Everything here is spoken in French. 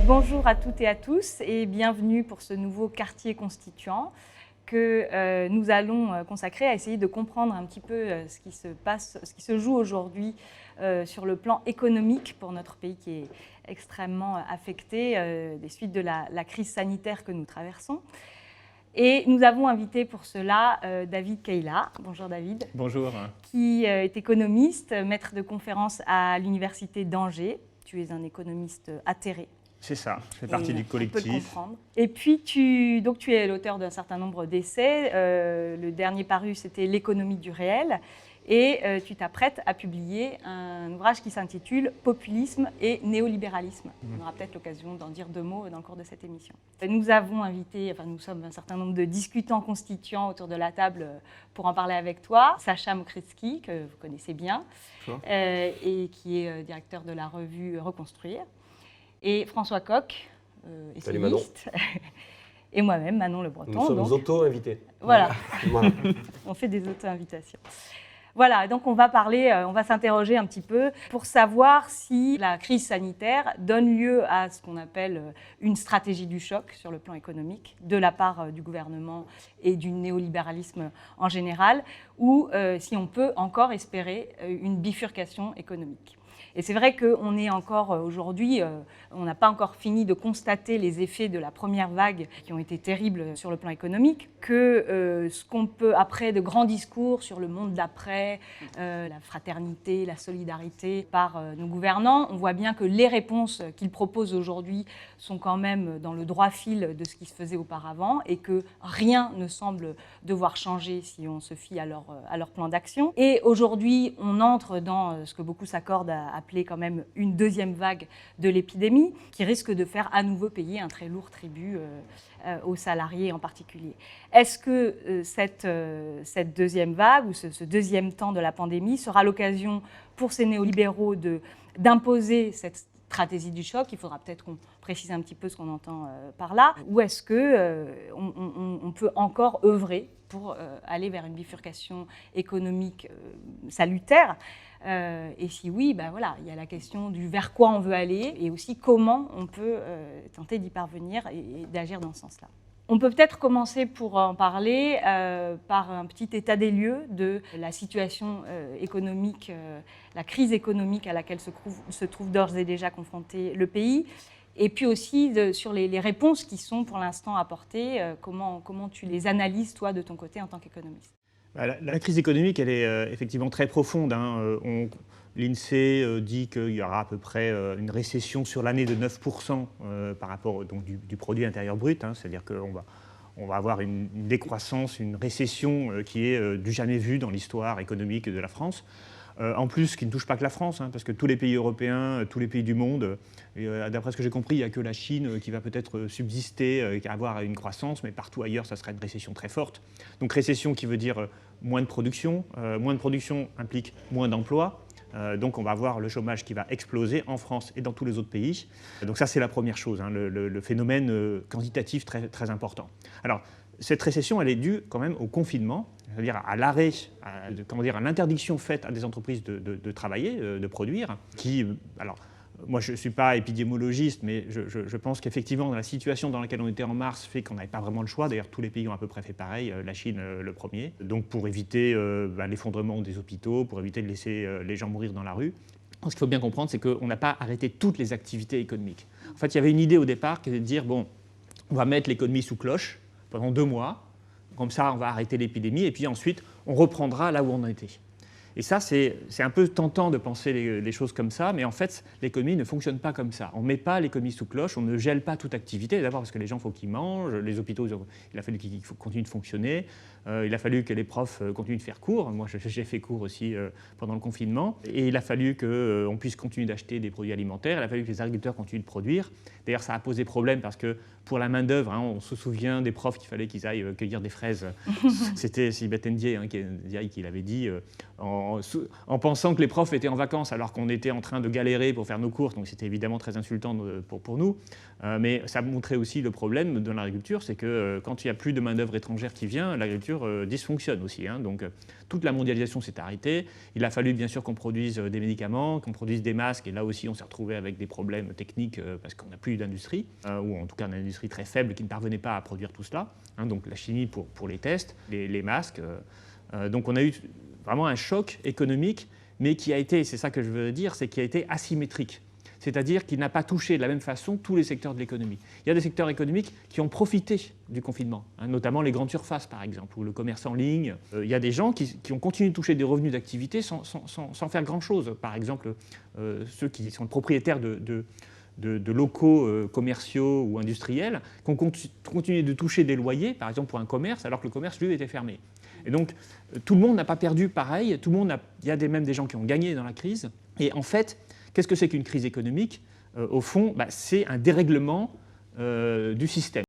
Bonjour à toutes et à tous et bienvenue pour ce nouveau quartier constituant que nous allons consacrer à essayer de comprendre un petit peu ce qui se passe, ce qui se joue aujourd'hui sur le plan économique pour notre pays qui est extrêmement affecté des suites de la crise sanitaire que nous traversons. Et nous avons invité pour cela David Kayla. Bonjour David. Bonjour. Qui est économiste, maître de conférence à l'Université d'Angers. Tu es un économiste atterré. C'est ça, je fais partie du collectif. On peut le comprendre. Et puis, tu es l'auteur d'un certain nombre d'essais. Le dernier paru, c'était L'économie du réel. Et tu t'apprêtes à publier un ouvrage qui s'intitule « Populisme et néolibéralisme ». On aura peut-être l'occasion d'en dire deux mots dans le cours de cette émission. Nous avons invité, nous sommes un certain nombre de discutants constituants autour de la table pour en parler avec toi. Sacha Mokritsky, que vous connaissez bien, et qui est directeur de la revue Reconstruire. Et François Coq, essayiste, et moi-même, Manon Le Breton. Nous sommes auto-invités. Voilà, on fait des auto-invitations. Voilà, donc on va s'interroger un petit peu pour savoir si la crise sanitaire donne lieu à ce qu'on appelle une stratégie du choc sur le plan économique de la part du gouvernement et du néolibéralisme en général, ou si on peut encore espérer une bifurcation économique. Et c'est vrai qu'on est encore aujourd'hui, on n'a pas encore fini de constater les effets de la première vague qui ont été terribles sur le plan économique, que ce qu'on peut, après de grands discours sur le monde d'après, la fraternité, la solidarité par nos gouvernants, on voit bien que les réponses qu'ils proposent aujourd'hui sont quand même dans le droit fil de ce qui se faisait auparavant et que rien ne semble devoir changer si on se fie à leur plan d'action. Et aujourd'hui, on entre dans ce que beaucoup s'accordent à appeler quand même une deuxième vague de l'épidémie, qui risque de faire à nouveau payer un très lourd tribut aux salariés en particulier. Est-ce que cette deuxième vague ou ce deuxième temps de la pandémie sera l'occasion pour ces néolibéraux d'imposer cette stratégie du choc? Il faudra peut-être qu'on précise un petit peu ce qu'on entend par là. Ou est-ce qu'on peut encore œuvrer pour aller vers une bifurcation économique salutaire? Et si oui, il y a la question du vers quoi on veut aller et aussi comment on peut tenter d'y parvenir et d'agir dans ce sens-là. On peut peut-être commencer pour en parler par un petit état des lieux de la situation économique, la crise économique à laquelle se trouve d'ores et déjà confronté le pays, et puis aussi sur les réponses qui sont pour l'instant apportées, comment tu les analyses toi de ton côté en tant qu'économiste? La crise économique, elle est effectivement très profonde. L'INSEE dit qu'il y aura à peu près une récession sur l'année de 9% par rapport donc, du produit intérieur brut. C'est-à-dire qu'on va avoir une décroissance, une récession qui est du jamais vu dans l'histoire économique de la France. En plus, qui ne touche pas que la France, parce que tous les pays européens, tous les pays du monde, d'après ce que j'ai compris, il n'y a que la Chine qui va peut-être subsister, qui va avoir une croissance, mais partout ailleurs, ça sera une récession très forte. Donc récession qui veut dire moins de production. Moins de production implique moins d'emplois. Donc on va avoir le chômage qui va exploser en France et dans tous les autres pays. Donc ça, c'est la première chose, le phénomène quantitatif très, très important. Alors, cette récession, elle est due quand même au confinement, c'est-à-dire à l'arrêt, à l'interdiction faite à des entreprises de travailler, de produire, alors, moi, je ne suis pas épidémiologiste, mais je pense qu'effectivement, dans la situation dans laquelle on était en mars, fait qu'on n'avait pas vraiment le choix. D'ailleurs, tous les pays ont à peu près fait pareil, la Chine le premier. Donc, pour éviter l'effondrement des hôpitaux, pour éviter de laisser les gens mourir dans la rue. Ce qu'il faut bien comprendre, c'est qu'on n'a pas arrêté toutes les activités économiques. En fait, il y avait une idée au départ qui était de dire, bon, on va mettre l'économie sous cloche pendant 2 mois. Comme ça, on va arrêter l'épidémie et puis ensuite, on reprendra là où on en était. Et ça, c'est un peu tentant de penser les choses comme ça, mais en fait, l'économie ne fonctionne pas comme ça. On ne met pas l'économie sous cloche, on ne gèle pas toute activité, d'abord parce que les gens, il faut qu'ils mangent, les hôpitaux, il a fallu qu'ils continuent de fonctionner, il a fallu que les profs continuent de faire cours, moi j'ai fait cours aussi pendant le confinement, et il a fallu qu'on puisse continuer d'acheter des produits alimentaires, il a fallu que les agriculteurs continuent de produire. D'ailleurs, ça a posé problème parce que pour la main-d'œuvre, on se souvient des profs qu'il fallait qu'ils aillent cueillir des fraises. C'était Sibeth Ndiaye qui l'avait dit. En en pensant que les profs étaient en vacances alors qu'on était en train de galérer pour faire nos courses, donc c'était évidemment très insultant pour nous. Mais ça montrait aussi le problème de l'agriculture, c'est que quand il n'y a plus de main-d'œuvre étrangère qui vient, l'agriculture dysfonctionne aussi. Hein. Donc toute la mondialisation s'est arrêtée. Il a fallu bien sûr qu'on produise des médicaments, qu'on produise des masques, et là aussi on s'est retrouvé avec des problèmes techniques parce qu'on n'a plus d'industrie, ou en tout cas une industrie très faible qui ne parvenait pas à produire tout cela. Hein. Donc la chimie pour les tests, les masques. Donc on a eu vraiment un choc économique, mais qui a été, c'est ça que je veux dire, c'est qui a été asymétrique. C'est-à-dire qu'il n'a pas touché de la même façon tous les secteurs de l'économie. Il y a des secteurs économiques qui ont profité du confinement, hein, notamment les grandes surfaces par exemple, ou le commerce en ligne. Il y a des gens qui ont continué de toucher des revenus d'activité sans faire grand-chose. Par exemple, ceux qui sont propriétaires de locaux commerciaux ou industriels, qui ont continué de toucher des loyers, par exemple pour un commerce, alors que le commerce, lui, était fermé. Et donc, tout le monde n'a pas perdu pareil, il y a même des gens qui ont gagné dans la crise. Et en fait, qu'est-ce que c'est qu'une crise économique ? Au fond, c'est un dérèglement du système.